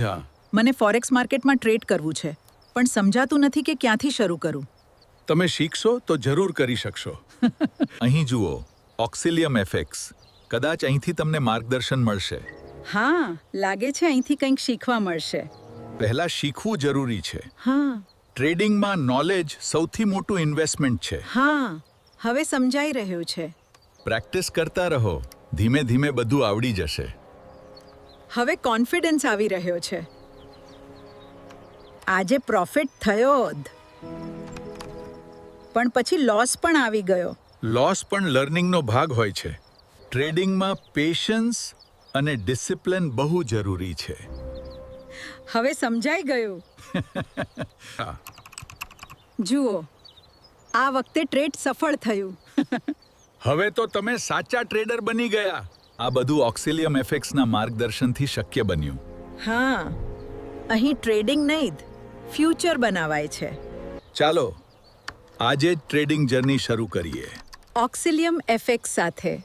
હા, મને ફોરેક્સ માર્કેટમાં ટ્રેડ કરવું છે, પણ સમજાતું નથી કે ક્યાંથી શરૂ કરું. તમે શીખશો તો જરૂર કરી શકશો. અહીં જુઓ, ઓક્સિલિયમ એફએક્સ. કદાચ અહીંથી તમને માર્ગદર્શન મળશે. હા, લાગે છે અહીંથી કંઈક શીખવા મળશે. પહેલા શીખવું જરૂરી છે. હા ટ્રેડિંગમાં નોલેજ સૌથી મોટું ઇન્વેસ્ટમેન્ટ છે. હા, હવે સમજાઈ રહ્યું છે. પ્રેક્ટિસ કરતા રહો, ધીમે ધીમે બધું આવડી જશે. હવે કોન્ફિડન્સ આવી રહ્યો છે. આજે પ્રોફિટ થયો જ. પણ પછી લોસ પણ આવી ગયો. લોસ પણ લર્નિંગનો ભાગ હોય છે. ટ્રેડિંગમાં પેશન્સ અને ડિસિપ્લિન બહુ જરૂરી છે. હવે સમજાઈ ગયું. હા. જુઓ, આ વખતે ટ્રેડ સફળ થયું. હવે તો તમે સાચા ટ્રેડર બની ગયા. આ બધું ઓક્સિલિયમ એફએક્સના માર્ગદર્શનથી શક્ય બન્યું. હા, અહીં ટ્રેડિંગ નહીં ફ્યુચર બનાવાય છે. ચાલો આજે જ ટ્રેડિંગ જર્ની શરૂ કરીએ. ઓક્સિલિયમ એફએક્સ સાથે.